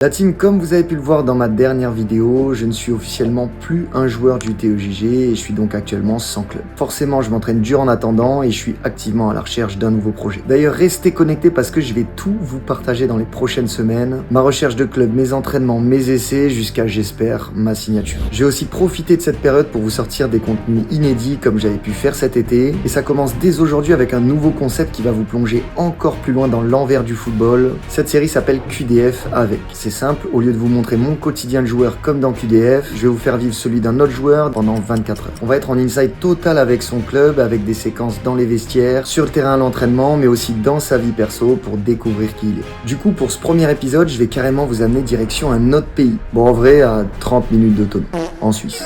La team, comme vous avez pu le voir dans ma dernière vidéo, je ne suis officiellement plus un joueur du TEJG et je suis donc actuellement sans club. Forcément, je m'entraîne dur en attendant et je suis activement à la recherche d'un nouveau projet. D'ailleurs, restez connectés parce que je vais tout vous partager dans les prochaines semaines. Ma recherche de club, mes entraînements, mes essais, jusqu'à, j'espère, ma signature. J'ai aussi profité de cette période pour vous sortir des contenus inédits comme j'avais pu faire cet été. Et ça commence dès aujourd'hui avec un nouveau concept qui va vous plonger encore plus loin dans l'envers du football. Cette série s'appelle QDF avec. C'est simple, au lieu de vous montrer mon quotidien de joueur comme dans QDF, je vais vous faire vivre celui d'un autre joueur pendant 24 heures. On va être en inside total avec son club, avec des séquences dans les vestiaires, sur le terrain à l'entraînement, mais aussi dans sa vie perso pour découvrir qui il est. Du coup, pour ce premier épisode, je vais carrément vous amener direction un autre pays. Bon, en vrai, à 30 minutes d'autonomie, en Suisse.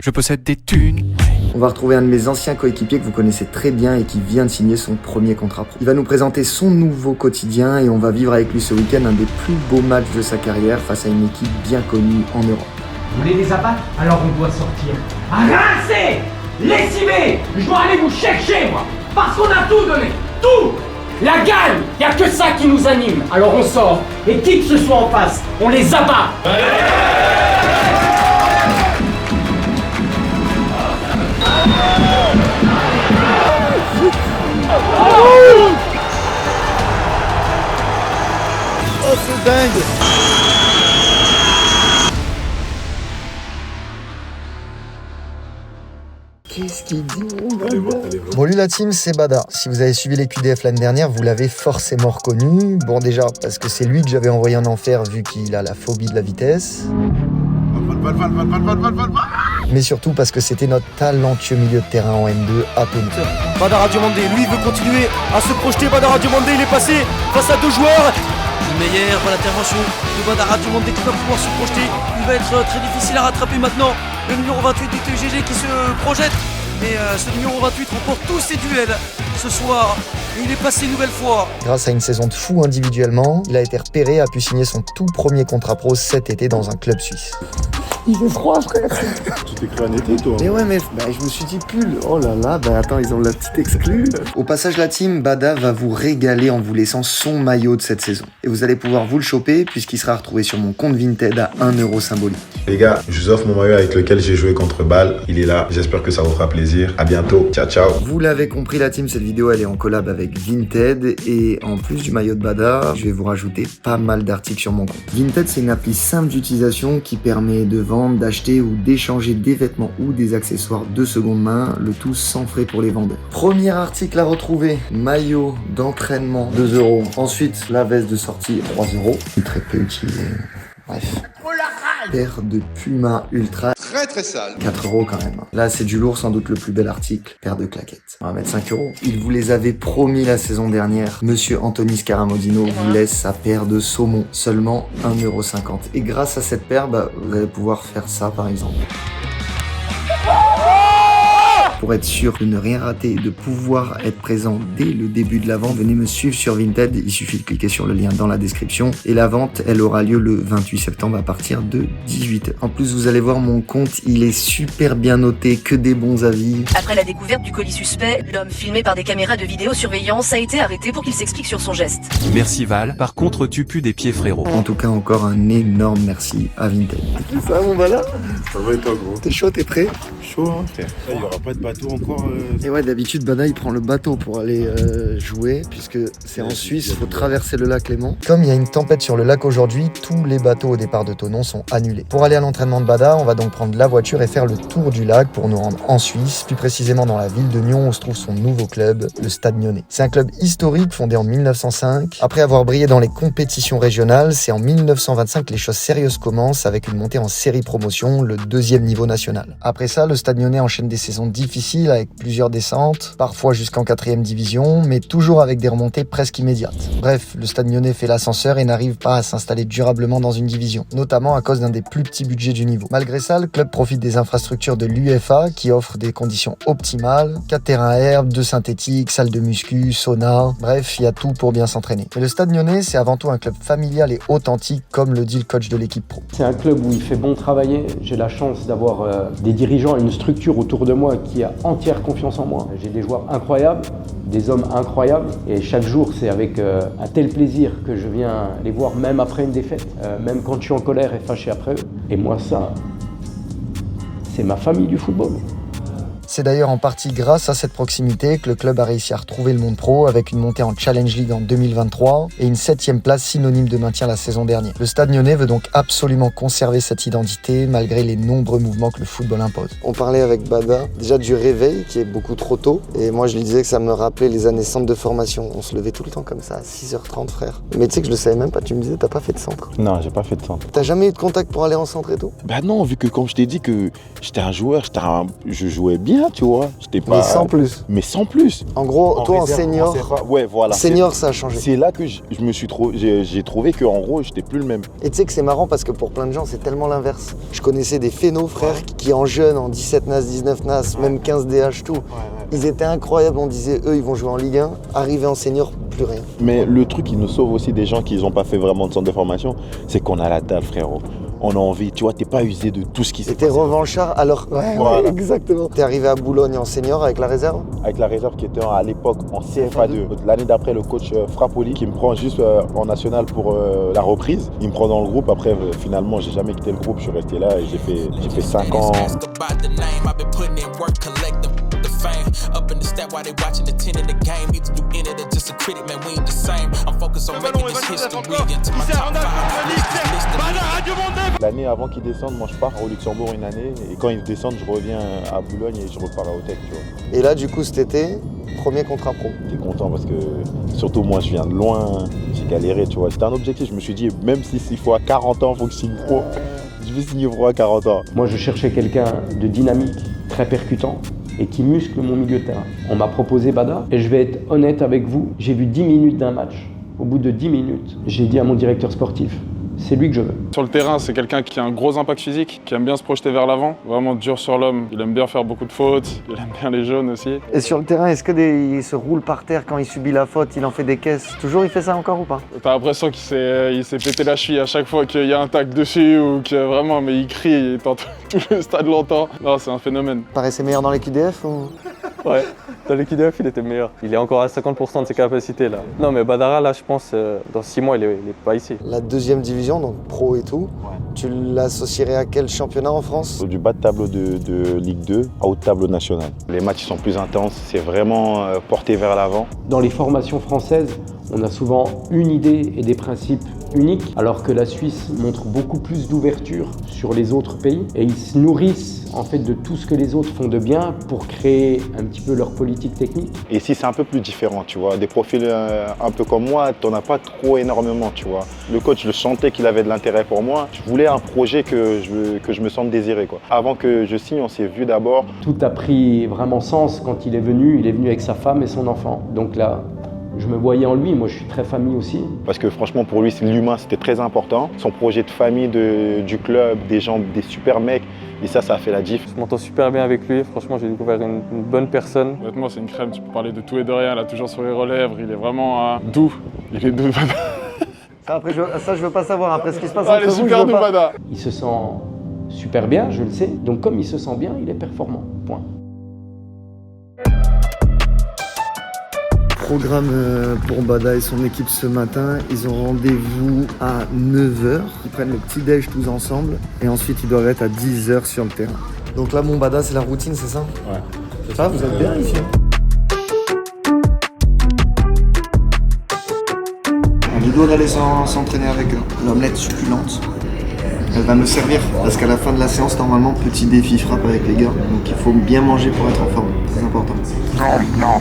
Je possède des thunes. On va retrouver un de mes anciens coéquipiers que vous connaissez très bien et qui vient de signer son premier contrat pro. Il va nous présenter son nouveau quotidien et on va vivre avec lui ce week-end un des plus beaux matchs de sa carrière face à une équipe bien connue en Europe. Vous voulez des abattes? Alors on doit sortir. Rincez! Lessivez! Je dois aller vous chercher, moi! Parce qu'on a tout donné! Tout! La gagne! Y a que ça qui nous anime! Alors on sort, et qui que ce soit en face, on les abat! Oh, c'est dingue! Qu'est-ce qu'il dit? Bon, lui, la team, c'est Bada. Si vous avez suivi les QDF l'année dernière, vous l'avez forcément reconnu. Bon, déjà, parce que c'est lui que j'avais envoyé en enfer vu qu'il a la phobie de la vitesse. Mais surtout parce que c'était notre talentueux milieu de terrain en M2 à Tony. Badara Diomandé, lui, veut continuer à se projeter. Badara Diomandé, il est passé face à deux joueurs. Meyer, voilà l'intervention de Badara Diomandé qui va pouvoir se projeter. Il va être très difficile à rattraper maintenant. Le numéro 28 du TEJG qui se projette. Mais ce numéro 28 remporte tous ses duels ce soir. Et il est passé une nouvelle fois. Grâce à une saison de fou individuellement, il a été repéré et a pu signer son tout premier contrat pro cet été dans un club suisse. Il fait froid, frère. Tu t'es créé un été, toi? Mais ouais, mais je me suis dit pull. Oh là là, attends, ils ont la petite exclue. Au passage, la team, Bada va vous régaler en vous laissant son maillot de cette saison. Et vous allez pouvoir vous le choper puisqu'il sera retrouvé sur mon compte Vinted à 1€ symbolique. Les gars, je vous offre mon maillot avec lequel j'ai joué contre Bâle. Il est là. J'espère que ça vous fera plaisir. À bientôt. Ciao, ciao. Vous l'avez compris, la team, cette vidéo, elle est en collab avec Vinted. Et en plus du maillot de Bada, je vais vous rajouter pas mal d'articles sur mon compte. Vinted, c'est une appli simple d'utilisation qui permet de vendre, d'acheter ou d'échanger des vêtements ou des accessoires de seconde main, le tout sans frais pour les vendeurs. Premier article à retrouver, maillot d'entraînement 2€. Ensuite, la veste de sortie 3€, très peu utilisée. Bref. Paire de Puma Ultra. Très sale. 4€ quand même. Là, c'est du lourd, sans doute le plus bel article. Paire de claquettes. On va mettre 5€. Il vous les avait promis la saison dernière. Monsieur Anthony Scaramodino vous laisse sa paire de saumon. Seulement 1,50€. Et grâce à cette paire, vous allez pouvoir faire ça par exemple. Pour être sûr de ne rien rater et de pouvoir être présent dès le début de la vente, venez me suivre sur Vinted. Il suffit de cliquer sur le lien dans la description. Et la vente, elle aura lieu le 28 septembre à partir de 18h. En plus, vous allez voir mon compte, il est super bien noté, que des bons avis. Après la découverte du colis suspect, l'homme filmé par des caméras de vidéosurveillance a été arrêté pour qu'il s'explique sur son geste. Merci Val, par contre tu pues des pieds frérot. En tout cas, encore un énorme merci à Vinted. C'est ça mon Bala? Ça va et toi, gros? T'es chaud, t'es prêt? Chaud, hein, frère. Il n'y aura pas de bateau encore. Et ouais, d'habitude, Bada, il prend le bateau pour aller jouer, puisque c'est en Suisse, il faut traverser le lac Léman. Comme il y a une tempête sur le lac aujourd'hui, tous les bateaux au départ de Thonon sont annulés. Pour aller à l'entraînement de Bada, on va donc prendre la voiture et faire le tour du lac pour nous rendre en Suisse, plus précisément dans la ville de Nyon où se trouve son nouveau club, le Stade Nyonnais. C'est un club historique fondé en 1905. Après avoir brillé dans les compétitions régionales, c'est en 1925 que les choses sérieuses commencent avec une montée en série promotion, le 2e niveau national. Après ça, le Stade Nyonnais enchaîne des saisons difficiles avec plusieurs descentes, parfois jusqu'en 4e division, mais toujours avec des remontées presque immédiates. Bref, le Stade Nyonnais fait l'ascenseur et n'arrive pas à s'installer durablement dans une division, notamment à cause d'un des plus petits budgets du niveau. Malgré ça, le club profite des infrastructures de l'UEFA qui offrent des conditions optimales, 4 terrains à herbe, 2 synthétiques, salle de muscu, sauna, bref, il y a tout pour bien s'entraîner. Mais le Stade Nyonnais, c'est avant tout un club familial et authentique, comme le dit le coach de l'équipe pro. C'est un club où il fait bon travailler. J'ai la chance d'avoir des dirigeants et une structure autour de moi qui entière confiance en moi. J'ai des joueurs incroyables, des hommes incroyables, et chaque jour c'est avec un tel plaisir que je viens les voir, même après une défaite, même quand je suis en colère et fâché après eux. Et moi ça, c'est ma famille du football. C'est d'ailleurs en partie grâce à cette proximité que le club a réussi à retrouver le monde pro avec une montée en Challenge League en 2023 et une 7e place synonyme de maintien la saison dernière. Le Stade Lyonnais veut donc absolument conserver cette identité malgré les nombreux mouvements que le football impose. On parlait avec Bada déjà du réveil qui est beaucoup trop tôt et moi je lui disais que ça me rappelait les années centre de formation. On se levait tout le temps comme ça à 6h30 frère. Mais tu sais que je le savais même pas, tu me disais t'as pas fait de centre. Non, j'ai pas fait de centre. T'as jamais eu de contact pour aller en centre et tout? Bah non, vu que comme je t'ai dit que j'étais un joueur, je jouais bien, tu vois. J'étais pas... Mais sans plus. Mais sans plus. En gros, toi réserve, en senior, ouais, voilà, senior ça a changé. C'est là que j'ai trouvé que en gros, j'étais plus le même. Et tu sais que c'est marrant parce que pour plein de gens, c'est tellement l'inverse. Je connaissais des phénos, frères, qui en jeune, en 17 NAS, 19 NAS, même 15 DH, tout. Ils étaient incroyables, on disait, eux, ils vont jouer en Ligue 1. Arrivé en senior, plus rien. Mais le truc qui nous sauve aussi des gens qui n'ont pas fait vraiment de centre de formation, c'est qu'on a la dalle, frérot. On a envie, tu vois, t'es pas usé de tout ce qui s'est passé. T'es revanchard, alors... Ouais, exactement. T'es arrivé à Boulogne en senior avec la réserve? Avec la réserve qui était à l'époque en CFA2. L'année d'après, le coach Frappoli qui me prend juste en national pour la reprise. Il me prend dans le groupe. Après, finalement, j'ai jamais quitté le groupe. Je suis resté là et j'ai fait 5 ans. L'année avant qu'ils descendent, moi je pars au Luxembourg une année et quand ils descendent, je reviens à Boulogne et je repars à Autec, tu vois. Et là, du coup, cet été, premier contrat pro. J'étais content parce que surtout moi, je viens de loin, j'ai galéré, tu vois. C'était un objectif, je me suis dit, même s'il faut à 40 ans, il faut que je signe pro. Je vais signer pro à 40 ans. Moi, je cherchais quelqu'un de dynamique, très percutant et qui muscle mon milieu de terrain. On m'a proposé Bada et je vais être honnête avec vous, j'ai vu 10 minutes d'un match. Au bout de 10 minutes, j'ai dit à mon directeur sportif, c'est lui que je veux. Sur le terrain, c'est quelqu'un qui a un gros impact physique, qui aime bien se projeter vers l'avant, vraiment dur sur l'homme. Il aime bien faire beaucoup de fautes, il aime bien les jaunes aussi. Et sur le terrain, est-ce que il se roule par terre quand il subit la faute, il en fait des caisses? Toujours il fait ça encore ou pas? T'as l'impression qu'il s'est pété la cheville à chaque fois qu'il y a un tac dessus ou que vraiment, mais il crie, tout le stade l'entend. Non, c'est un phénomène. Paraissait meilleur dans l'équipe ou... Ouais, dans l'équipe DF, il était meilleur. Il est encore à 50% de ses capacités là. Non, mais Badara, là, je pense, dans 6 mois, il est pas ici. La 2e division, donc pro et tout, tu l'associerais à quel championnat en France? Du bas de tableau de Ligue 2 à haut de tableau national. Les matchs sont plus intenses, c'est vraiment porté vers l'avant. Dans les formations françaises, on a souvent une idée et des principes uniques, alors que la Suisse montre beaucoup plus d'ouverture sur les autres pays et ils se nourrissent en fait de tout ce que les autres font de bien pour créer un petit peu leur politique technique. Et ici c'est un peu plus différent, tu vois, des profils un peu comme moi, t'en as pas trop énormément, tu vois. Le coach, je sentais qu'il avait de l'intérêt pour moi, je voulais un projet que je me sente désiré, quoi. Avant que je signe, on s'est vu d'abord. Tout a pris vraiment sens quand il est venu avec sa femme et son enfant, donc là, je me voyais en lui, moi je suis très famille aussi. Parce que franchement pour lui, l'humain c'était très important. Son projet de famille, du club, des gens, des super mecs, et ça a fait la diff. Je m'entends super bien avec lui, franchement j'ai découvert une bonne personne. Honnêtement, c'est une crème, tu peux parler de tout et de rien, il a toujours sourire aux lèvres, il est vraiment doux. Il est doux. Après, ça je veux pas savoir, après ce qui se passe entre vous, je veux pas. Bada. Il se sent super bien, je le sais, donc comme il se sent bien, il est performant, point. Programme pour Bada et son équipe ce matin. Ils ont rendez-vous à 9h. Ils prennent le petit-déj tous ensemble et ensuite ils doivent être à 10h sur le terrain. Donc là, mon Bada, c'est la routine, c'est ça? Ouais. Ça, vous êtes bien ici? On lui doit d'aller s'entraîner avec eux. L'omelette succulente. Elle va me servir parce qu'à la fin de la séance, normalement, petit défi frappe avec les gars. Donc il faut bien manger pour être en forme. C'est important. Non.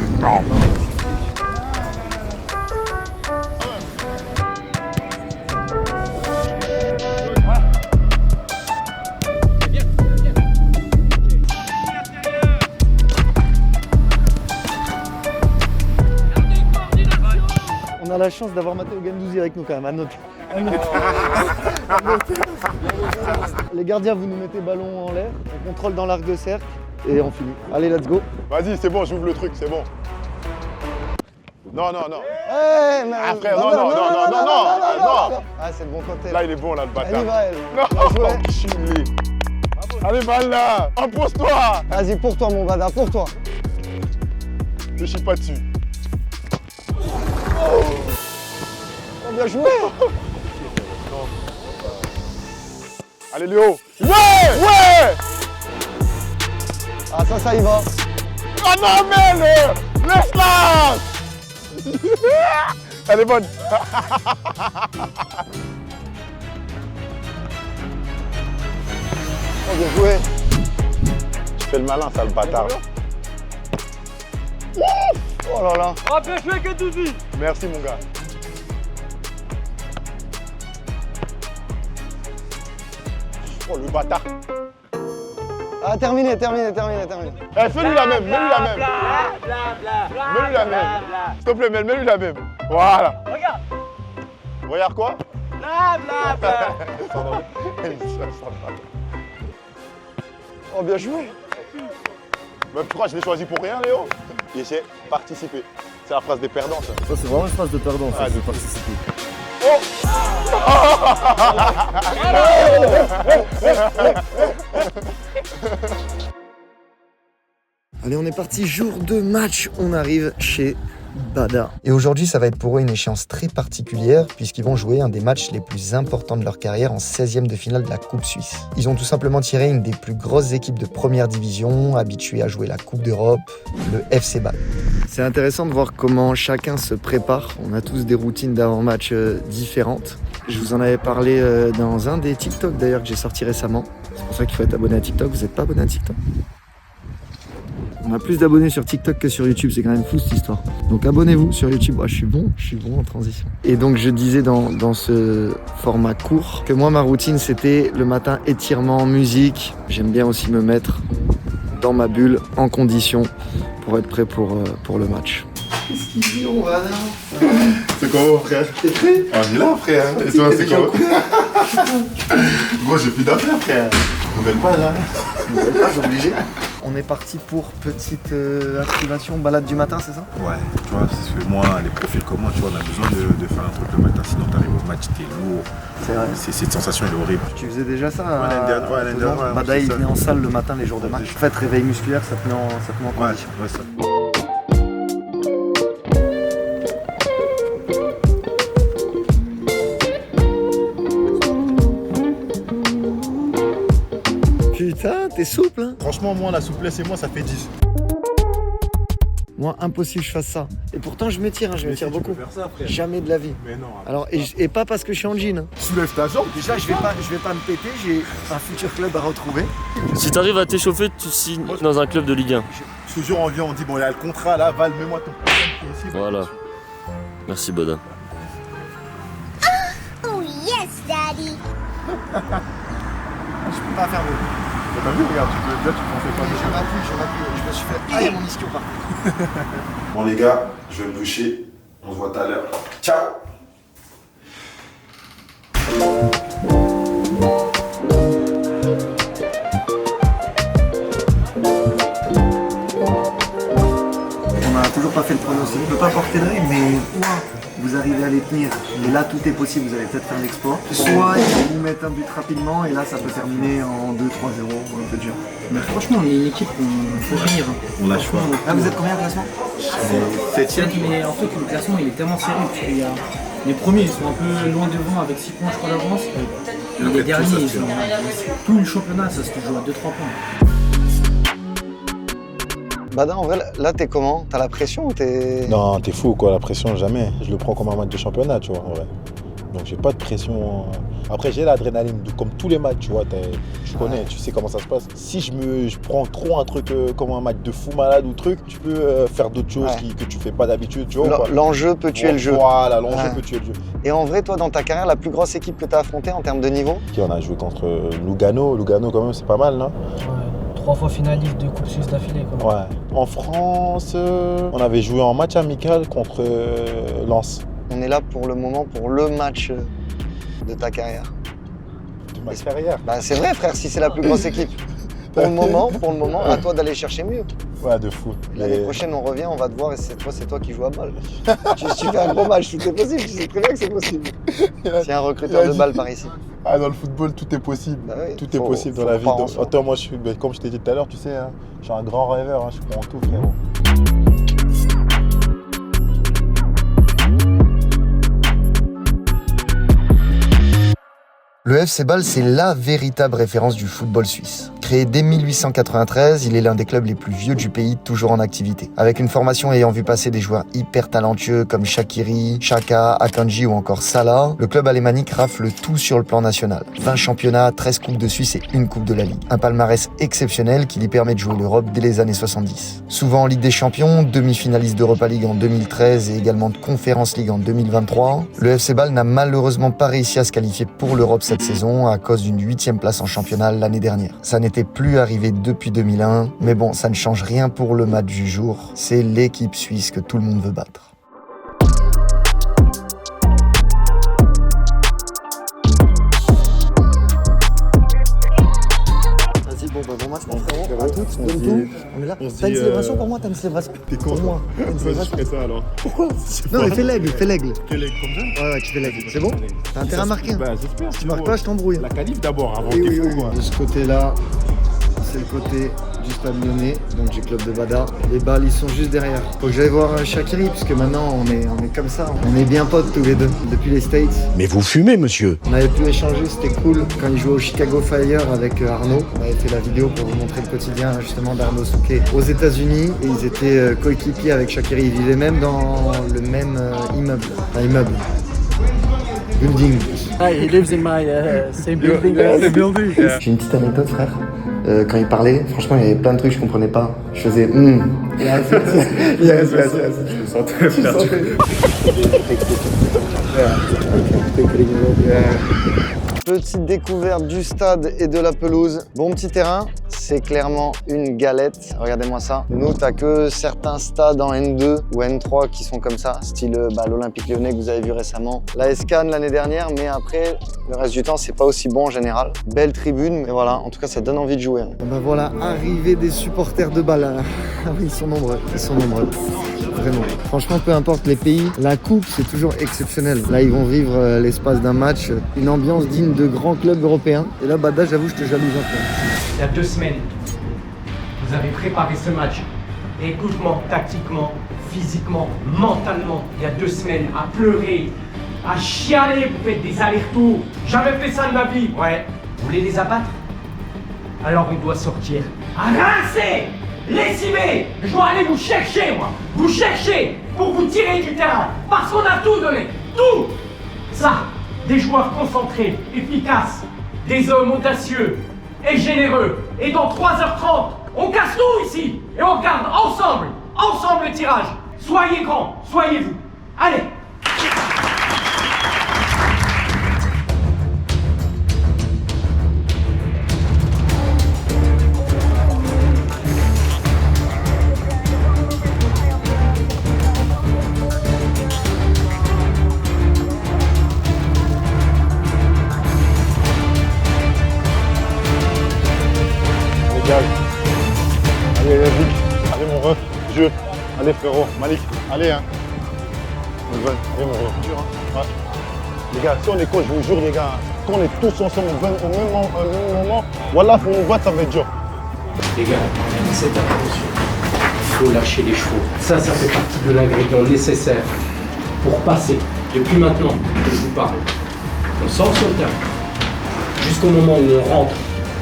On a la chance d'avoir Matteo Guendouzi avec nous quand même, à noter. Les gardiens, vous nous mettez ballon en l'air, on contrôle dans l'arc de cercle et on finit. Allez, let's go. Vas-y, c'est bon, j'ouvre le truc, c'est bon. Non. Hey, Ah frère, non. Ah, c'est le bon côté. Là, il est bon, là, le bâtard. Elle y va, elle. Non, enculé. Allez, balle là. Impose-toi. Vas-y, pour toi, mon Bada, pour toi. Ne chie pas dessus. Oh, bien joué. Allez, Léo. Ouais. Ah, ça y va. Ah non, mais laisse-la. Elle est bonne. Oh, bien joué. Tu fais le malin, sale bâtard. Oh là là. Oh, bien joué, Gattuso. Merci, mon gars. Oh, le bâtard. Ah, terminé. Eh, fais-lui la même, mets-lui la même. Mets-lui la même. S'il te plaît, mets-lui la même. Voilà. Regarde. Regarde quoi? Oh, bien joué. Mais pourquoi je l'ai choisi pour rien, Léo? Il essaie participer. C'est la phrase des perdants, ça. Ça, c'est vraiment une phrase de perdant, ça, Ah, de participer. Allez, on est parti, jour de match, on arrive chez Bada. Et aujourd'hui, ça va être pour eux une échéance très particulière puisqu'ils vont jouer un des matchs les plus importants de leur carrière en 16e de finale de la Coupe Suisse. Ils ont tout simplement tiré une des plus grosses équipes de première division, habituées à jouer la Coupe d'Europe, le FC Bâle. C'est intéressant de voir comment chacun se prépare. On a tous des routines d'avant-match différentes. Je vous en avais parlé dans un des TikTok d'ailleurs que j'ai sorti récemment. C'est pour ça qu'il faut être abonné à TikTok. Vous n'êtes pas abonné à TikTok ? On a plus d'abonnés sur TikTok que sur YouTube, c'est quand même fou cette histoire. Donc abonnez-vous sur YouTube. Ah, je suis bon en transition. Et donc je disais dans ce format court que moi ma routine c'était le matin étirement, musique. J'aime bien aussi me mettre dans ma bulle, en condition, pour être prêt pour le match. Qu'est-ce qu'il dit, on va là? C'est comment, frère? T'es prêt? On est là, frère. Et toi, c'est comment? Gros, j'ai plus d'affaires, frère. Nouvelle page, hein? Nouvelle page, obligé. On est parti pour petite activation, balade du matin, c'est ça? Ouais, tu vois, parce que moi, les profils comme moi, tu vois, on a besoin de faire un truc le matin, sinon t'arrives au match, t'es lourd. C'est vrai. Cette sensation, elle est horrible. Tu faisais déjà ça? Ouais, l'année dernière. Bada, il venait en salle le matin les jours de match. En fait, réveil musculaire, ça te met en condition. Ouais, ça. Putain, t'es souple, hein? Franchement, moi, la souplesse et moi, ça fait 10. Moi, impossible que je fasse ça. Et pourtant, je m'étire, je m'étire beaucoup. Faire ça, frère. Jamais de la vie. Mais non. Alors, et pas parce que je suis en jean. Hein. Soulève ta jambe. Déjà, je vais pas me péter, j'ai un futur club à retrouver. Si t'arrives à t'échauffer, tu signes dans un club de Ligue 1. Toujours on vient, on dit bon, il y a le contrat là, Val, mets-moi ton ici. Voilà. Merci, Bada. Oh yes, daddy. Je peux pas faire mieux. T'as vu, regarde, tu pensais pas. Je m'appuie. Je me suis fait. Ah, il y a mon ischio par contre. Bon, les gars, je vais me doucher. On se voit tout à l'heure. Ciao! On n'a toujours pas fait le pronostic. Je ne peux pas porter l'œil, mais vous arrivez à les tenir. Et là, tout est possible. Vous allez peut-être faire l'exploit. Soit ils vont vous mettre un but rapidement et là, ça peut terminer en 2-3-0. Un peu dur. Mais franchement, on est une équipe qu'on faut finir. On lâche pas. Ah, vous êtes combien de classement? 7ème. Mais en fait, le classement il est tellement serré parce qu'il y a les premiers ils sont un peu loin devant avec 6 points je crois d'avance. Et les derniers, ils sont... tout le championnat ça se joue à 2-3 points. Bada, en vrai, là, t'es comment? T'as la pression ou t'es... Non, t'es fou, quoi. La pression, jamais. Je le prends comme un match de championnat, tu vois, en vrai. Donc, j'ai pas de pression. Après, j'ai l'adrénaline, comme tous les matchs, tu vois. Tu connais, tu sais comment ça se passe. Si je prends trop un truc comme un match de fou malade ou truc, tu peux faire d'autres choses que tu fais pas d'habitude, tu vois. L'enjeu peut tuer le jeu. Voilà, l'enjeu peut tuer le jeu. Et en vrai, toi, dans ta carrière, la plus grosse équipe que t'as affrontée en termes de niveau? On a joué contre Lugano. Lugano, quand même, c'est pas mal, non? 3 fois finaliste de Coupe Suisse d'affilée. Ouais. En France, on avait joué en match amical contre Lens. On est là pour le moment, pour le match de ta carrière. De ma carrière? Bah c'est vrai frère, si c'est la plus grosse équipe. Pour le moment, à toi d'aller chercher mieux. Ouais, de fou. L'année prochaine, on revient, on va te voir et c'est toi qui joues à balle. tu fais un gros match, tout est possible, tu sais très bien que c'est possible. C'est un recruteur de balle par ici. Ah, dans le football, tout est possible. Bah oui, Tout est possible dans la vie. croire en soi. Attends, moi, comme je t'ai dit tout à l'heure, tu sais, hein, je suis un grand rêveur, hein, je crois en tout, frérot. Le FC Bâle, c'est la véritable référence du football suisse. Créé dès 1893, il est l'un des clubs les plus vieux du pays, toujours en activité. Avec une formation ayant vu passer des joueurs hyper talentueux comme Shaqiri, Xhaka, Akanji ou encore Salah, le club alémanique rafle tout sur le plan national. 20 championnats, 13 coupes de Suisse et une coupe de la Ligue. Un palmarès exceptionnel qui lui permet de jouer l'Europe dès les années 70. Souvent en Ligue des Champions, demi-finaliste d'Europa League en 2013 et également de Conference League en 2023, le FC Bâle n'a malheureusement pas réussi à se qualifier pour l'Europe cette saison à cause d'une 8e place en championnat l'année dernière. Ça n'était plus arrivé depuis 2001, mais bon, ça ne change rien pour le match du jour. C'est l'équipe suisse que tout le monde veut battre. Vas-y, bon match, mon frérot. À toutes, comme tout. On est là. T'as une célébration pour moi, t'as une célébration. T'es con, pour moi. Vas-y, je ferai ça alors. Pourquoi? Non, mais fais l'aigle. Fais l'aigle comme ça? Ouais, tu fais l'aigle. C'est bon? T'as intérêt à marquer. Bah, j'espère. Si tu marques pas, je t'embrouille. La qualif d'abord, avant Oui, que oui, tu oui. De ce côté-là, c'est le côté du Stade Lyonnais, donc j'ai Club de Bada. Les balles, ils sont juste derrière. Faut que j'aille voir Shaqiri, puisque maintenant on est comme ça. On est bien potes tous les deux, depuis les States. Mais vous fumez, monsieur? On avait pu échanger, c'était cool. Quand il jouait au Chicago Fire avec Arnaud, on avait fait la vidéo pour vous montrer le quotidien justement d'Arnaud Souquet aux États-Unis. Et ils étaient coéquipiers avec Shaqiri. Ils vivaient même dans le même immeuble. Enfin, immeuble. Building. He lives in my same building. J'ai une petite anecdote, frère. Quand il parlait, franchement, il y avait plein de trucs que je comprenais pas. Je faisais yes. Je me sentais Petite découverte du stade et de la pelouse. Bon petit terrain, c'est clairement une galette. Regardez-moi ça. Nous, t'as que certains stades en N2 ou N3 qui sont comme ça, style l'Olympique Lyonnais que vous avez vu récemment. La Cannes l'année dernière, mais après, le reste du temps, c'est pas aussi bon en général. Belle tribune, mais voilà, en tout cas, ça donne envie de jouer. Ben voilà, arrivée des supporters de Bâle. Ils sont nombreux, Vraiment. Franchement, peu importe les pays, la coupe, c'est toujours exceptionnel. Là, ils vont vivre l'espace d'un match, une ambiance digne de grands clubs européens. Et là, Bada, j'avoue, je te jalouse un peu. Il y a 2 semaines, vous avez préparé ce match. Écoute-moi, tactiquement, physiquement, mentalement. Il y a 2 semaines, à pleurer, à chialer, vous faites des allers-retours. Jamais fait ça de ma vie. Ouais. Vous voulez les abattre? Alors on doit sortir. À rincer! Lessiver! Je dois aller vous chercher, moi! Vous chercher pour vous tirer du terrain! Parce qu'on a tout donné! Tout! Ça, des joueurs concentrés, efficaces, des hommes audacieux et généreux. Et dans 3h30, on casse tout ici! Et on regarde ensemble le tirage! Soyez grands, soyez vous! Allez! Allez, Vic. Allez, mon ref. Jeu. Allez, frérot. Malik. Allez, hein. Allez, mon ref. Dur, hein. Ouais. Les gars, si on est coach, je vous jure, les gars, quand on est tous ensemble au même moment, voilà, pour nous battre, ça va être dur. Les gars, cette attention. Il faut lâcher les chevaux. Ça fait partie de l'ingrédient nécessaire pour passer. Depuis maintenant que je vous parle, on sort sur le terrain jusqu'au moment où on rentre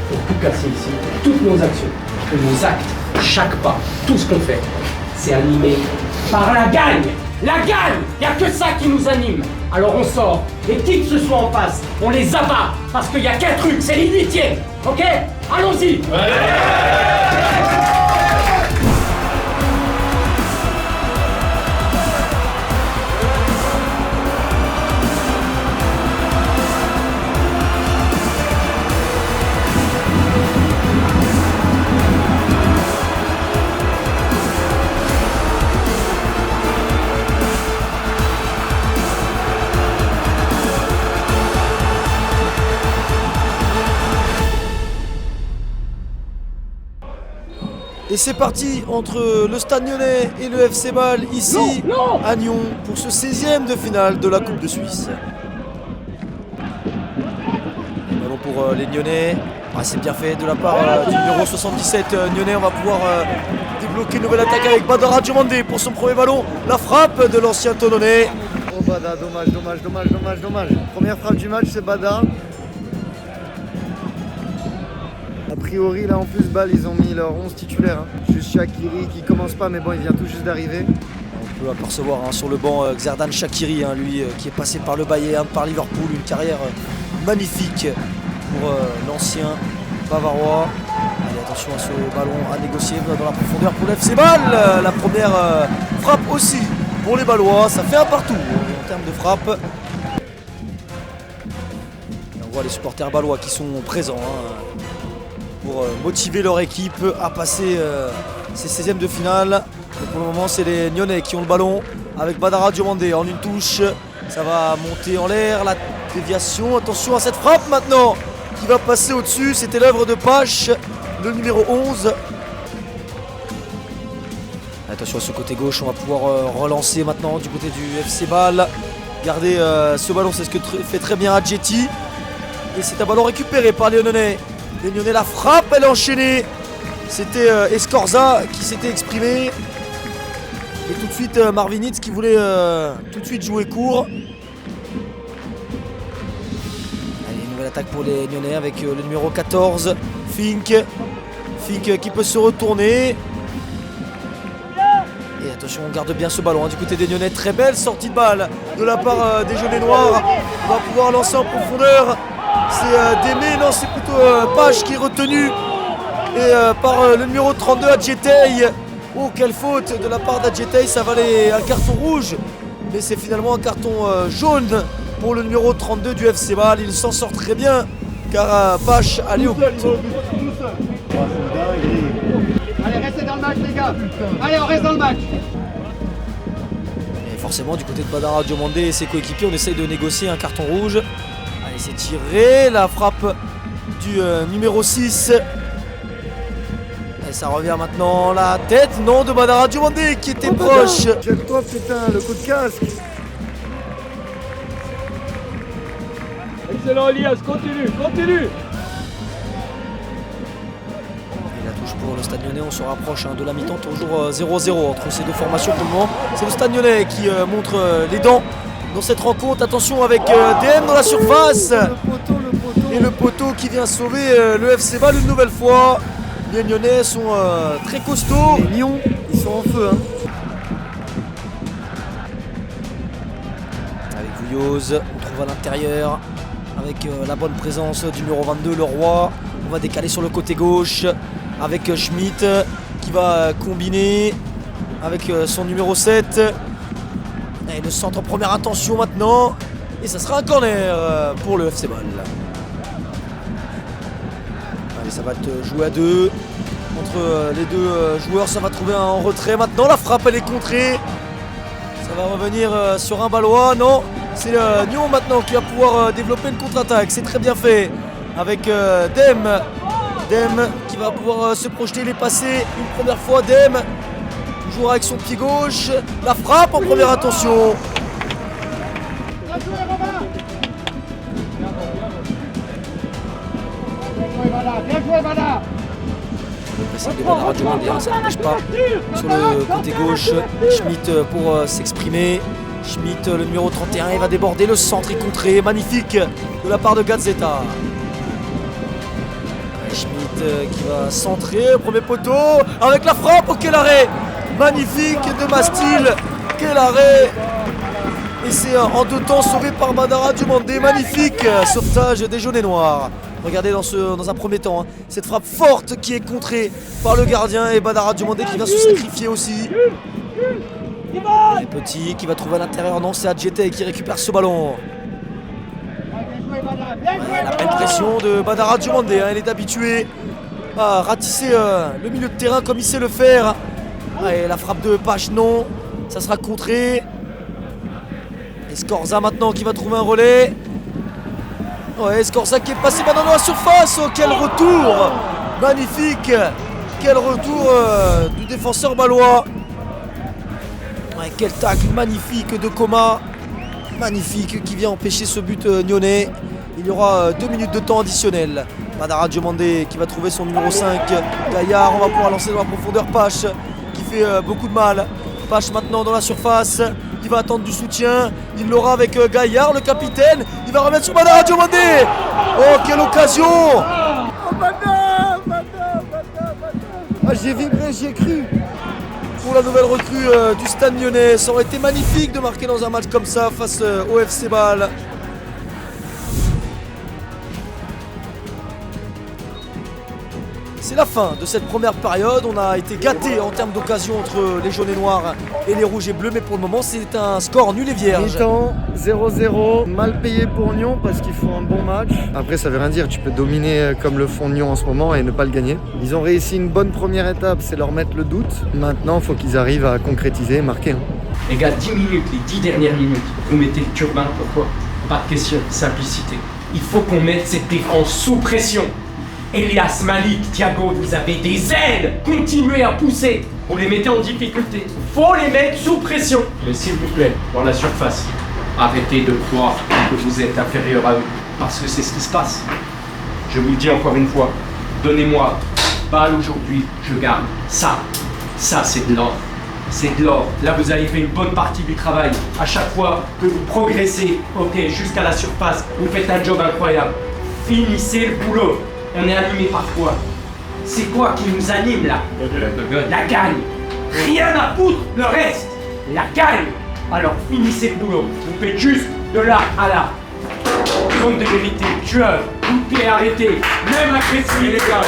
pour tout casser ici. Toutes nos actions, nos actes, chaque pas, tout ce qu'on fait, c'est animé par la gagne. La gagne, il n'y a que ça qui nous anime. Alors on sort, et qui que ce soit en face, on les abat, parce qu'il n'y a qu'un truc, c'est les 8e. Ok? Allons-y. Et c'est parti entre le Stade Lyonnais et le FC Bâle, ici à Nyon, pour ce 16e de finale de la Coupe de Suisse. Attention pour les Nyonnais. C'est bien fait de la part du numéro 77 Nyonnais. On va pouvoir débloquer une nouvelle attaque avec Badara Diomandé pour son premier ballon. La frappe de l'ancien Tononnet. Oh Bada, dommage. Première frappe du match, c'est Bada. A priori, là en plus, balle, ils ont mis leur 11 titulaire. Juste Shaqiri qui commence pas, mais bon, il vient tout juste d'arriver. On peut apercevoir sur le banc Xherdan Shaqiri, lui qui est passé par le Bayern, par Liverpool, une carrière magnifique pour l'ancien Bavarois. Allez, attention à ce ballon à négocier dans la profondeur pour l'FC Bâle. La première frappe aussi pour les Balois, ça fait un partout en termes de frappe. Et on voit les supporters balois qui sont présents pour motiver leur équipe à passer ces 16e de finale. Et pour le moment, c'est les Nyonnais qui ont le ballon avec Badara Diomandé en une touche. Ça va monter en l'air, la déviation. Attention à cette frappe maintenant qui va passer au-dessus. C'était l'œuvre de Pache, le numéro 11. Attention à ce côté gauche, on va pouvoir relancer maintenant du côté du FC Bâle. Gardez ce ballon, c'est ce que fait très bien Adjeti. Et c'est un ballon récupéré par les Nyonnais. Les Nyonnais, la frappe, elle est enchaînée. C'était Escorza qui s'était exprimé. Et tout de suite Marvinitz qui voulait tout de suite jouer court. Allez, nouvelle attaque pour les Nyonnais avec le numéro 14, Fink. Fink qui peut se retourner. Et attention, on garde bien ce ballon du côté des Nyonnais. Très belle sortie de balle de la part des Jaunets Noirs. On va pouvoir lancer en profondeur. C'est Démé, non, c'est plutôt Pache qui est retenu. Et par le numéro 32, Adjetey. Oh, quelle faute de la part d'Adjetey, ça valait un carton rouge. Mais c'est finalement un carton jaune pour le numéro 32 du FC Bâle. Il s'en sort très bien car Pache allait au but. Allez, restez dans le match, les gars. Allez, on reste dans le match. Et forcément, du côté de Badara Diomandé et ses coéquipiers, on essaye de négocier un carton rouge. Allez, c'est tiré. La frappe du numéro 6. Et ça revient maintenant. La tête, non, de Badara Diomandé qui était proche. Jette-toi, putain, le coup de casque. Excellent, Elias, continue. Pour le Stade Lyonnais, on se rapproche de la mi-temps, toujours 0-0 entre ces deux formations pour le moment. C'est le Stade Lyonnais qui montre les dents dans cette rencontre. Attention avec DM dans la surface. Et le poteau qui vient sauver le FC Bâle une nouvelle fois. Les Lyonnais sont très costauds. Les Lions, ils sont en feu. Avec Vouilloz, on trouve à l'intérieur. Avec la bonne présence du numéro 22, le Roi. On va décaler sur le côté gauche. Avec Schmitt qui va combiner avec son numéro 7. Et le centre en première intention maintenant. Et ça sera un corner pour le FC Bâle. Allez, ça va être joué à deux. Entre les deux joueurs, ça va trouver un en retrait. Maintenant, la frappe, elle est contrée. Ça va revenir sur un Balois. Non, c'est Nyon maintenant qui va pouvoir développer une contre-attaque. C'est très bien fait avec Dem. Dem qui va pouvoir se projeter, les passer une première fois. Dem, toujours avec son pied gauche. La frappe en première intention. Bien joué, Bada. Le pressing de Badara Diomandé, ça n'empêche pas. Sur le côté gauche, Schmitt pour s'exprimer. Schmitt, le numéro 31, il va déborder. Le centre est contré. Magnifique de la part de Gazzetta. Schmitt qui va centrer, premier poteau, avec la frappe, oh quel arrêt magnifique de Mastil, quel arrêt. Et c'est en deux temps sauvé par Badara Diomandé, magnifique sauvetage des jaunes et noirs. Regardez dans un premier temps, cette frappe forte qui est contrée par le gardien et Badara Diomandé qui va se sacrifier aussi. Et Petit qui va trouver à l'intérieur, non c'est Adjetey qui récupère ce ballon. La belle pression de Badara Diomandé, il est habitué à ratisser le milieu de terrain comme il sait le faire. Et la frappe de Pache, non, ça sera contré. Et Scorza maintenant qui va trouver un relais. Ouais, Scorza qui est passé maintenant dans la surface. Oh, quel retour magnifique. Quel retour du défenseur balois. Ouais, quel tacle magnifique de Coma. Magnifique qui vient empêcher ce but nyonnais. Il y aura 2 minutes de temps additionnel. Badara Diomandé qui va trouver son numéro 5. Gaillard, on va pouvoir lancer dans la profondeur. Pache qui fait beaucoup de mal. Pache maintenant dans la surface. Il va attendre du soutien. Il l'aura avec Gaillard, le capitaine. Il va remettre sur Badara Diomandé. Oh, quelle occasion! Oh, j'ai vibré, j'y ai cru. Pour la nouvelle recrue du Stade Lyonnais, ça aurait été magnifique de marquer dans un match comme ça face au FC Bâle. C'est la fin de cette première période. On a été gâtés en termes d'occasion entre les jaunes et noirs et les rouges et bleus, mais pour le moment c'est un score nul et vierge. Mi-temps, 0-0, mal payé pour Nyon parce qu'ils font un bon match. Après ça veut rien dire, tu peux dominer comme le font Nyon en ce moment et ne pas le gagner. Ils ont réussi une bonne première étape, c'est leur mettre le doute. Maintenant il faut qu'ils arrivent à concrétiser et marquer. Les gars, 10 minutes, les 10 dernières minutes, vous mettez le turbin, pourquoi? Pas de question, simplicité. Il faut qu'on mette cette défense sous pression. Elias, Malik, Thiago, vous avez des ailes. Continuez à pousser. Vous les mettez en difficulté. Faut les mettre sous pression. Mais s'il vous plaît, dans la surface, arrêtez de croire que vous êtes inférieur à eux. Parce que c'est ce qui se passe. Je vous le dis encore une fois. Donnez-moi balle aujourd'hui, je garde. Ça c'est de l'or. C'est de l'or. Là, vous avez fait une bonne partie du travail. À chaque fois que vous progressez, ok, jusqu'à la surface, vous faites un job incroyable. Finissez le boulot. On est animé par quoi? C'est quoi qui nous anime là? La gagne. Rien à foutre, le reste. La gagne. Alors finissez le boulot. Vous faites juste de là à là. Zone de vérité, tueur, coup de pied arrêté, même agressif les gars.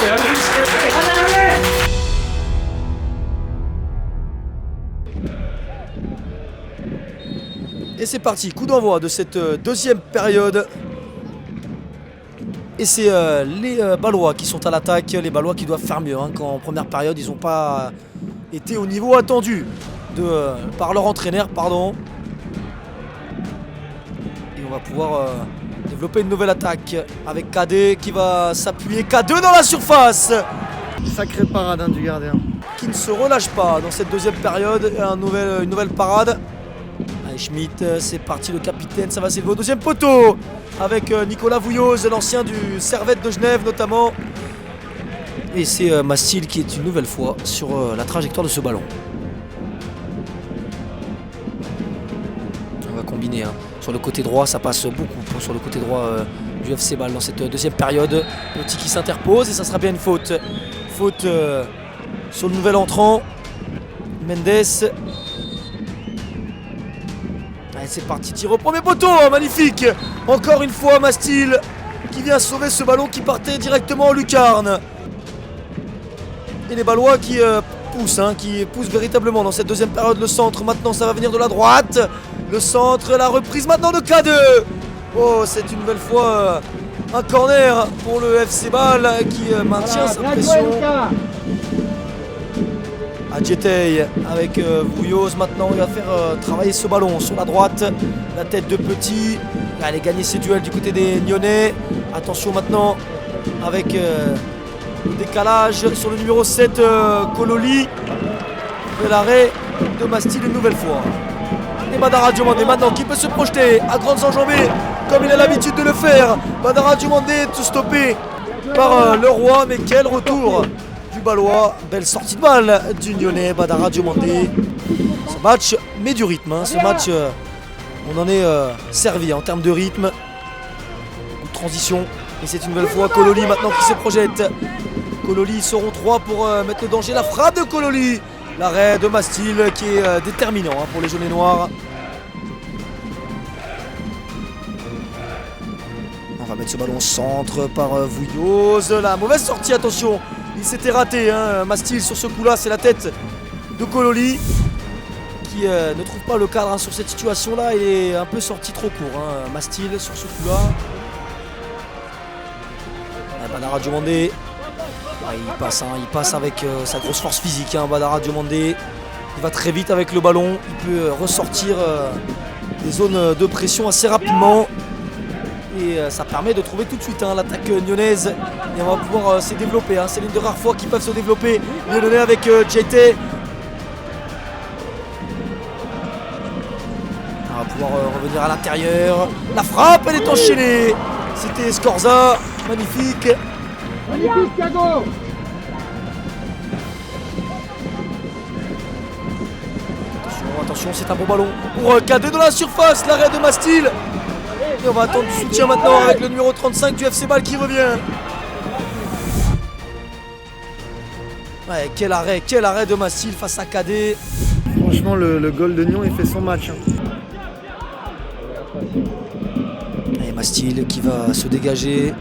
Et c'est parti, coup d'envoi de cette deuxième période. Et c'est les Bâlois qui sont à l'attaque, les Bâlois qui doivent faire mieux, hein, quand en première période ils n'ont pas été au niveau attendu par leur entraîneur. Et on va pouvoir développer une nouvelle attaque avec KD qui va s'appuyer. K2 dans la surface. Sacrée parade du gardien. Qui ne se relâche pas dans cette deuxième période. Une nouvelle parade. Allez, Schmitt, c'est parti, le capitaine, ça va s'élever au deuxième poteau. Avec Nicolas Vouilloz, l'ancien du Servette de Genève notamment. Et c'est Mastil qui est une nouvelle fois sur la trajectoire de ce ballon. On va combiner, hein. Sur le côté droit, ça passe beaucoup sur le côté droit du FC Bâle dans cette deuxième période. Petit qui s'interpose et ça sera bien une faute. Faute sur le nouvel entrant, Mendes. C'est parti, tir au premier poteau, magnifique. Encore une fois Mastil qui vient sauver ce ballon qui partait directement en lucarne. Et les Bâlois qui poussent véritablement dans cette deuxième période. Le centre maintenant, ça va venir de la droite. Le centre, la reprise maintenant de K2. Oh, c'est une nouvelle fois un corner pour le FC Bâle qui maintient sa pression. Adjetey avec Vouilloz maintenant, il va faire travailler ce ballon sur la droite. La tête de Petit, il va aller gagner ses duels du côté des Nyonnais. Attention maintenant avec le décalage sur le numéro 7, Kololi. Et l'arrêt de Mastil une nouvelle fois. Et Badara Diomandé maintenant qui peut se projeter à grandes enjambées comme il a l'habitude de le faire. Badara Diomandé tout stoppé par le roi, mais quel retour du Bâlois, belle sortie de balle du Lyonnais, Badara Diomandé. Ce match met du rythme, hein. Ce match on en est servi en termes de rythme, de transition. Et c'est une nouvelle fois Kololi maintenant qui se projette. Kololi, ils seront 3 pour mettre le danger. La frappe de Kololi, l'arrêt de Mastil qui est déterminant, hein, pour les jaunes et noirs. On va mettre ce ballon au centre par Vouilloz. La mauvaise sortie, attention. Il s'était raté, hein, Mastil sur ce coup-là, c'est la tête de Kololi qui ne trouve pas le cadre, hein, sur cette situation-là. Il est un peu sorti trop court, hein, Mastil sur ce coup-là. Badara Diomandé, il passe avec sa grosse force physique, hein, Badara Diomandé. Il va très vite avec le ballon, il peut ressortir des zones de pression assez rapidement. Et ça permet de trouver tout de suite, hein, l'attaque lyonnaise. Et on va pouvoir se développer, hein. C'est l'une des rares fois qu'ils peuvent se développer. Les Lyonnais avec JT. On va pouvoir revenir à l'intérieur. La frappe, elle est enchaînée. C'était Scorza, magnifique. Magnifique, Thiago. Attention, c'est un bon ballon pour cadet de la surface, l'arrêt de Mastil. Et on va attendre du soutien maintenant avec le numéro 35 du FC Bâle qui revient. Ouais, quel arrêt de Mastil face à Cadet. Franchement, le goal de Nyon, il fait son match. Et Mastil qui va se dégager.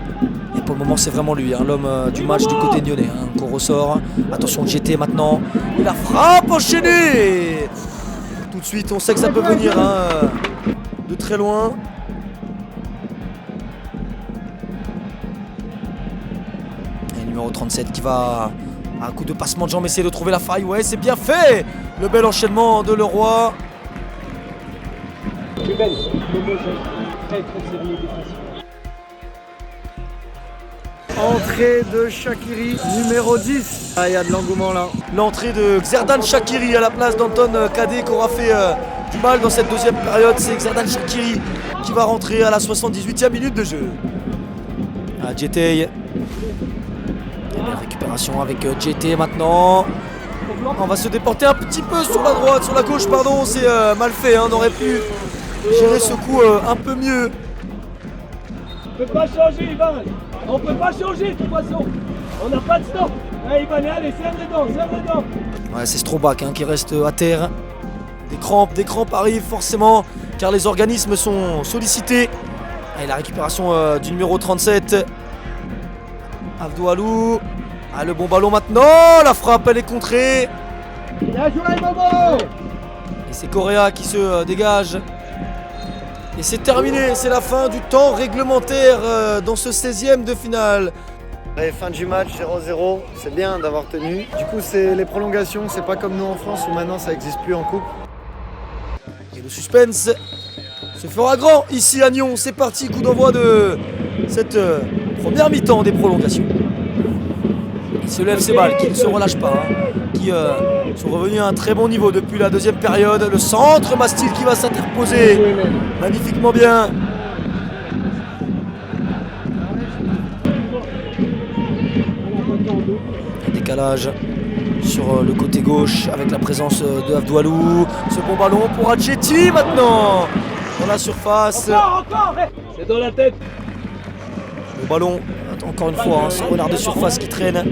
Et pour le moment, c'est vraiment lui, hein, l'homme du match du côté nyonnais. Hein, qu'on ressort. Attention, GT maintenant. Et la frappe enchaînée. Tout de suite, on sait que ça peut venir hein, de très loin. Et le numéro 37 qui va, à un coup de passement de jambes, essayer de trouver la faille. Ouais, c'est bien fait. Le bel enchaînement de Leroy. Entrée de Shaqiri, numéro 10. Ah, il y a de l'engouement là. L'entrée de Xherdan Shaqiri à la place d'Anton Cadet qui aura fait du mal dans cette deuxième période. C'est Xherdan Shaqiri qui va rentrer à la 78e minute de jeu. Ah, JT. Récupération avec JT maintenant. On va se déporter un petit peu sur la droite, sur la gauche, pardon. C'est mal fait, hein. On aurait pu gérer ce coup un peu mieux. On peut pas changer, Ivan. On peut pas changer de toute façon. On n'a pas de stop. Allez, Ivan, allez, serre dedans. Ouais, c'est Strobach hein, qui reste à terre. Des crampes arrivent forcément car les organismes sont sollicités. Et la récupération du numéro 37. Abdoualou. Ah, le bon ballon maintenant. La frappe, elle est contrée. Bien joué, Momo. Et c'est Correa qui se dégage. Et c'est terminé, c'est la fin du temps réglementaire dans ce 16e de finale. Allez, fin du match, 0-0, c'est bien d'avoir tenu. Du coup, c'est les prolongations, c'est pas comme nous en France où maintenant ça n'existe plus en coupe. Et le suspense se fera grand ici à Nyon. C'est parti, coup d'envoi de cette première mi-temps des prolongations. Et c'est le FC Bâle qui ne se relâche pas, hein, qui sont revenus à un très bon niveau depuis la deuxième période. Le centre, Mastil qui va s'interposer magnifiquement bien. Un décalage sur le côté gauche avec la présence de Abdoualou. Ce bon ballon pour Adjeti maintenant dans la surface. Encore, c'est dans la tête. Le ballon, encore une fois, hein, ce renard de surface qui traîne.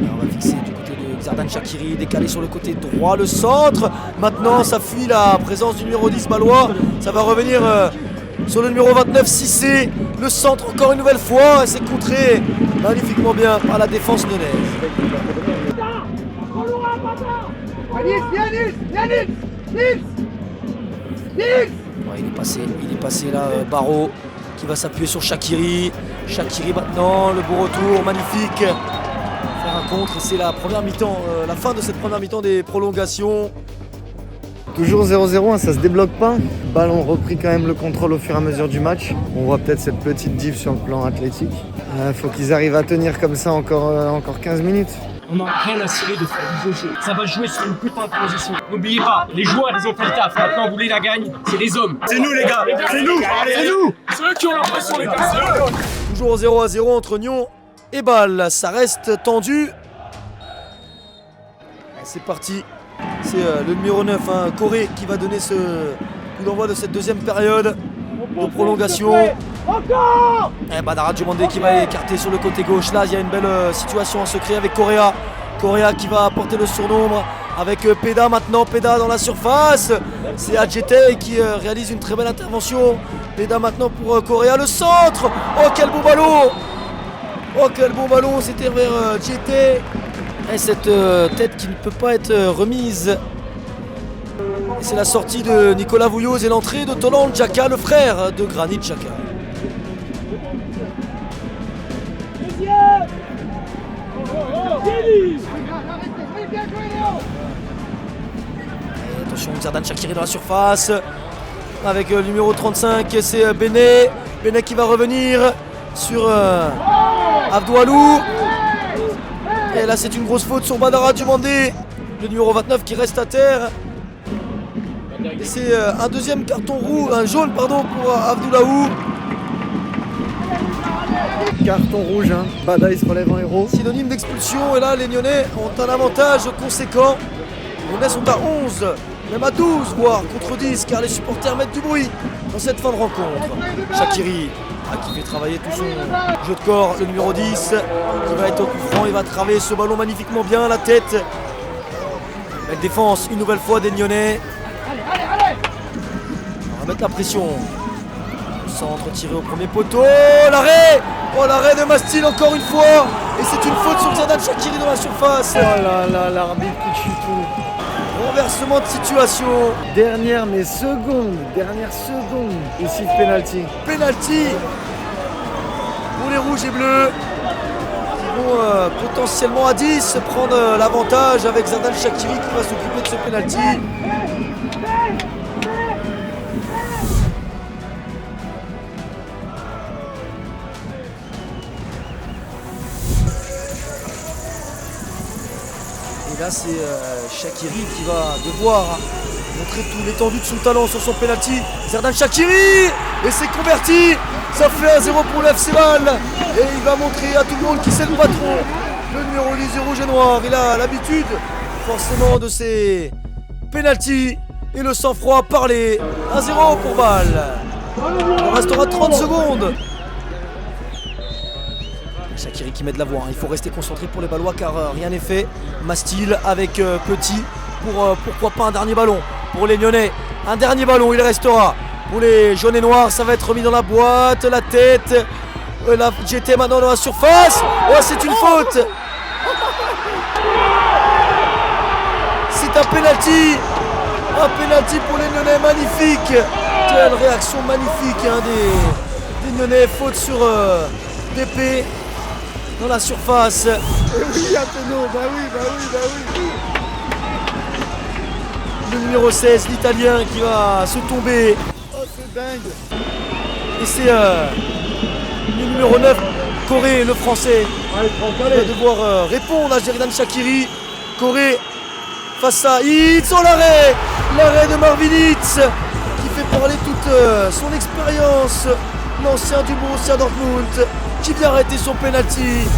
On va fixer du côté de Xherdan Shaqiri, décalé sur le côté droit, le centre. Maintenant, ça fuit la présence du numéro 10 balois. Ça va revenir sur le numéro 29, Cissé. Le centre encore une nouvelle fois. C'est contré magnifiquement bien par la défense lyonnaise. Ouais, il est passé là, Barreau qui va s'appuyer sur Shaqiri. Shaqiri maintenant, le beau retour, magnifique. Faire un contre et c'est la première mi-temps, la fin de cette première mi-temps des prolongations. Toujours 0-0, hein, ça se débloque pas. Ballon repris quand même le contrôle au fur et à mesure du match. On voit peut-être cette petite diff sur le plan athlétique. Faut qu'ils arrivent à tenir comme ça encore 15 minutes. On n'a rien à cirer de faire du jeu. Ça va jouer sur une putain de position. N'oubliez pas, les joueurs, ils ont fait le taf. Maintenant, vous voulez la gagne, c'est les hommes. C'est nous, les gars. C'est nous. C'est nous. C'est eux qui ont l'impression, les gars. C'est eux. Toujours 0-0 entre Nyon et Bâle. Ça reste tendu. C'est parti. C'est le numéro 9, hein, Corée, qui va donner ce coup d'envoi de cette deuxième période de prolongation. Encore. Et Badara Diomandé qui va écarter sur le côté gauche. Là, il y a une belle situation en secret avec Correa. Correa qui va apporter le surnombre avec Peda maintenant. Peda dans la surface. C'est Adjete qui réalise une très belle intervention. Peda maintenant pour Correa. Le centre. Oh, quel beau ballon. Oh, quel beau ballon. C'était vers Adjete. Et cette tête qui ne peut pas être remise. Et c'est la sortie de Nicolas Vouilloz et l'entrée de Tolan Djaka, le frère de Granit Xhaka. Et attention, Xherdan Shaqiri dans la surface. Avec le numéro 35, c'est Benet. Benet qui va revenir sur Abdoualou. Et là, c'est une grosse faute sur Badara Diomandé. Le numéro 29 qui reste à terre. Et c'est un deuxième carton rouge, un jaune pardon pour Abdoulaou. Carton rouge, hein. Bada il se relève en héros. Synonyme d'expulsion et là les Nyonnais ont un avantage conséquent. Les Nyonnais sont à 11, même à 12 voire contre 10 car les supporters mettent du bruit dans cette fin de rencontre. Shaqiri qui fait travailler tout son jeu de corps, le numéro 10 qui va être au coup franc, il va travailler ce ballon magnifiquement bien, la tête. Belle défense une nouvelle fois des Nyonnais. On va mettre la pression. Centre tiré au premier poteau, l'arrêt! Oh l'arrêt de Mastil encore une fois! Et c'est une faute sur Xherdan Shaqiri dans la surface! Oh là là, l'arbitre qui tue tout. Renversement de situation. Dernière seconde. Ici penalty. Penalty pour les rouges et bleus. Qui vont potentiellement à 10 prendre l'avantage avec Xherdan Shaqiri qui va s'occuper de ce penalty. Et là c'est Shaqiri qui va devoir montrer tout l'étendue de son talent sur son penalty. Xherdan Shaqiri et c'est converti. Ça fait 1-0 pour le FC Bâle. Et il va montrer à tout le monde qui c'est le patron. Le numéro 10 du rouge et noir. Il a l'habitude forcément de ses penalties et le sang-froid parler. 1-0 pour Bâle. Il restera 30 secondes. Shaqiri qui met de la voix, il faut rester concentré pour les Ballois car rien n'est fait. Mastil avec Petit pour pourquoi pas un dernier ballon pour les Nyonnais. Un dernier ballon, il restera pour les jaunes et noirs, ça va être mis dans la boîte, la tête. La GT maintenant dans la surface. Oh, c'est une faute. C'est un penalty. Un penalty pour les Nyonnais, magnifique. Quelle réaction magnifique hein, des Nyonnais, faute sur DP. Dans la surface. Et oui, Antonio, bah oui. Le numéro 16, l'Italien qui va se tomber. Oh, c'est dingue. Et c'est le numéro 9, Coré, le Français. Il va devoir répondre à Xherdan Shaqiri. Coré face à Hitz. Oh l'arrêt de Marvin Hitz qui fait parler toute son expérience. L'ancien du Borussia Dortmund qui vient arrêter son penalty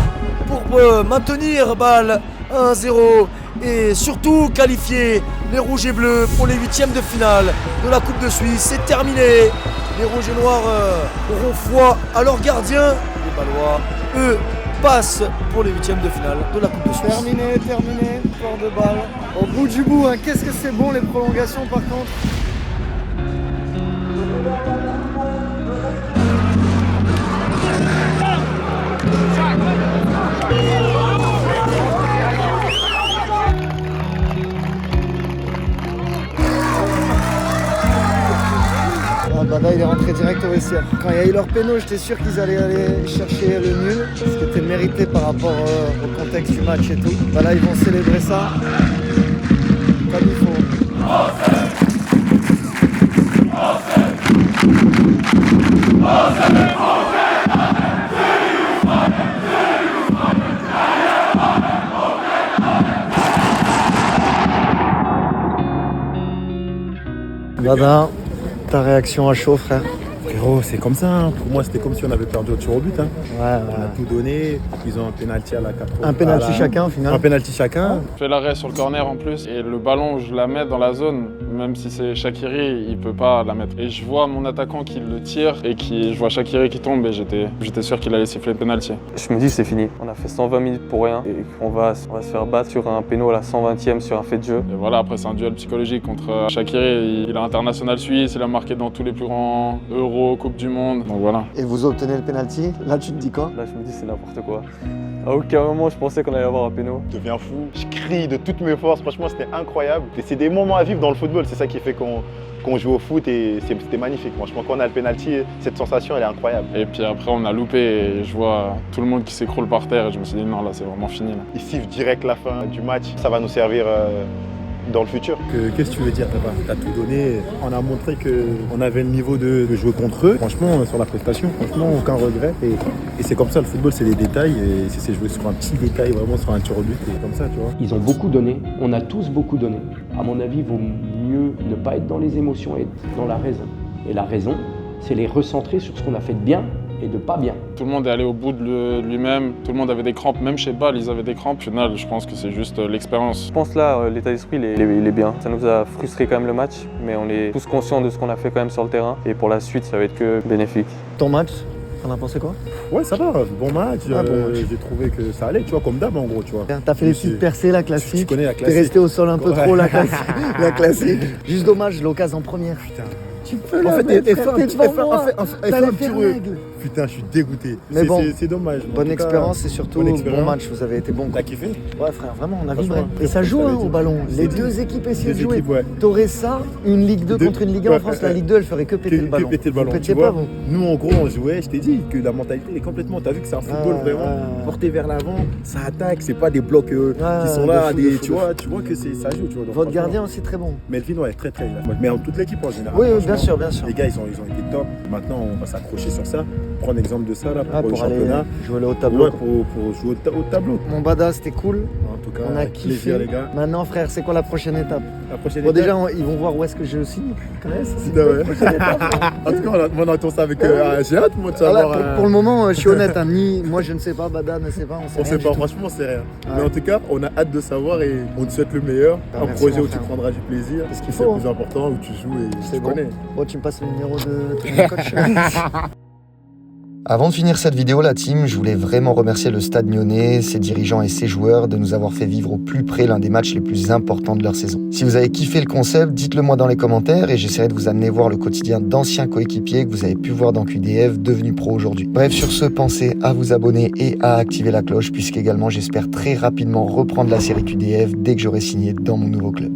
pour maintenir Bâle 1-0 et surtout qualifier les rouges et bleus pour les huitièmes de finale de la Coupe de Suisse. C'est terminé. Les rouges et noirs auront foi à leur gardien. Les Bâlois, eux, passent pour les huitièmes de finale de la Coupe de Suisse. Terminé, sport de Bâle. Au bout du bout, hein, qu'est-ce que c'est bon les prolongations par contre. Bada il est rentré direct au vestiaire. Quand il y a eu leur péno, j'étais sûr qu'ils allaient aller chercher le nul, ce qui était mérité par rapport au contexte du match et tout. Bah là ils vont célébrer ça comme il faut. Bada, ta réaction à chaud, frère? Frérot, c'est comme ça. Hein. Pour moi, c'était comme si on avait perdu au tir au but. Hein. Ouais. On a tout donné. Ils ont un penalty à la 80. Un penalty chacun au final. Un penalty chacun. Je fais l'arrêt sur le corner en plus. Et le ballon, je la mets dans la zone. Même si c'est Shaqiri, il peut pas la mettre. Et je vois mon attaquant qui le tire et je vois Shaqiri qui tombe et j'étais sûr qu'il allait siffler le penalty. Je me dis c'est fini. On a fait 120 minutes pour rien et on va se faire battre sur un péno à la 120e sur un fait de jeu. Et voilà, après c'est un duel psychologique contre Shaqiri. Il est international suisse, il a marqué dans tous les plus grands Euros, Coupe du Monde. Donc voilà. Et vous obtenez le penalty, là tu te dis quoi? Là je me dis c'est n'importe quoi. À aucun moment je pensais qu'on allait avoir un péno. Je deviens fou, je crie de toutes mes forces, franchement c'était incroyable. Et c'est des moments à vivre dans le football, c'est ça qui fait qu'on joue au foot et c'était magnifique. Franchement quand on a le penalty, cette sensation elle est incroyable. Et puis après on a loupé et je vois tout le monde qui s'écroule par terre et je me suis dit non là c'est vraiment fini. Là. Ils sifflent direct la fin du match, ça va nous servir dans le futur. Qu'est-ce que tu veux dire, papa? T'as tout donné. On a montré qu'on avait le niveau de jouer contre eux. Franchement, sur la prestation, franchement, aucun regret. Et c'est comme ça, le football, c'est des détails. Et c'est jouer sur un petit détail, vraiment sur un tir au but. Et comme ça, tu vois. Ils ont beaucoup donné. On a tous beaucoup donné. À mon avis, il vaut mieux mieux ne pas être dans les émotions et être dans la raison. Et la raison, c'est les recentrer sur ce qu'on a fait de bien et de pas bien. Tout le monde est allé au bout de lui-même, tout le monde avait des crampes, même chez Bâle, ils avaient des crampes. Au final, je pense que c'est juste l'expérience. Je pense là, l'état d'esprit, il est bien. Ça nous a frustré quand même le match, mais on est tous conscients de ce qu'on a fait quand même sur le terrain. Et pour la suite, ça va être que bénéfique. Ton match, t'en as pensé quoi? Ouais, ça va, bon match. J'ai trouvé que ça allait, tu vois, comme d'hab en gros, tu vois. T'as fait les petites percées, la classique. Tu connais la classique. T'es resté au sol un peu trop, la classique. Ouais. La classique. Juste dommage, l'occasion en première. Putain. Tu peux En fait, fais un petit faire règle. Putain, je suis dégoûté. Mais bon, c'est dommage. Bonne expérience et surtout bon match. Vous avez été bon. T'as kiffé? Ouais, frère, vraiment, on a Franchement, vibré. Et ça joue au ballon. Les deux équipes essaient de jouer. T'aurais ça, une Ligue 2 contre une Ligue 1 en France. La Ligue 2, elle ferait que péter le ballon. Vous pétiez pas, vous? Nous, en gros, on jouait. Je t'ai dit que la mentalité est complètement. T'as vu que c'est un football vraiment porté vers l'avant. Ça attaque. C'est pas des blocs qui sont là. Tu vois que ça joue. Votre gardien aussi très bon. Melvin, ouais, très. Mais en toute l'équipe en général. Oui, bien sûr. Les gars, ils ont été top. Maintenant, on va s'accrocher sur ça. Prendre exemple de ça là pour le aller championnat. Jouer au tableau. Ouais, pour jouer au tableau. Mon Bada, c'était cool. En tout cas, on a kiffé. Plaisir, les gars. Maintenant, frère, c'est quoi la prochaine étape? La prochaine étape. Déjà, ils vont voir où est-ce que je signe. Ouais. En tout cas, on attend ça avec. J'ai hâte, moi, de savoir. Pour le moment, je suis honnête. Moi, je ne sais pas. Bada ne sait pas. On sait pas. Franchement, c'est rien. Mais en tout cas, on a hâte de savoir et on te souhaite le meilleur. Un projet où tu prendras du plaisir. C'est ce qu'il faut. C'est le plus important, où tu joues et tu connais. Bon, tu me passes le numéro de ton coach. Avant de finir cette vidéo, la team, je voulais vraiment remercier le Stade Nyonnais, ses dirigeants et ses joueurs de nous avoir fait vivre au plus près l'un des matchs les plus importants de leur saison. Si vous avez kiffé le concept, dites-le moi dans les commentaires et j'essaierai de vous amener voir le quotidien d'anciens coéquipiers que vous avez pu voir dans QDF, devenus pro aujourd'hui. Bref, sur ce, pensez à vous abonner et à activer la cloche puisqu'également j'espère très rapidement reprendre la série QDF dès que j'aurai signé dans mon nouveau club.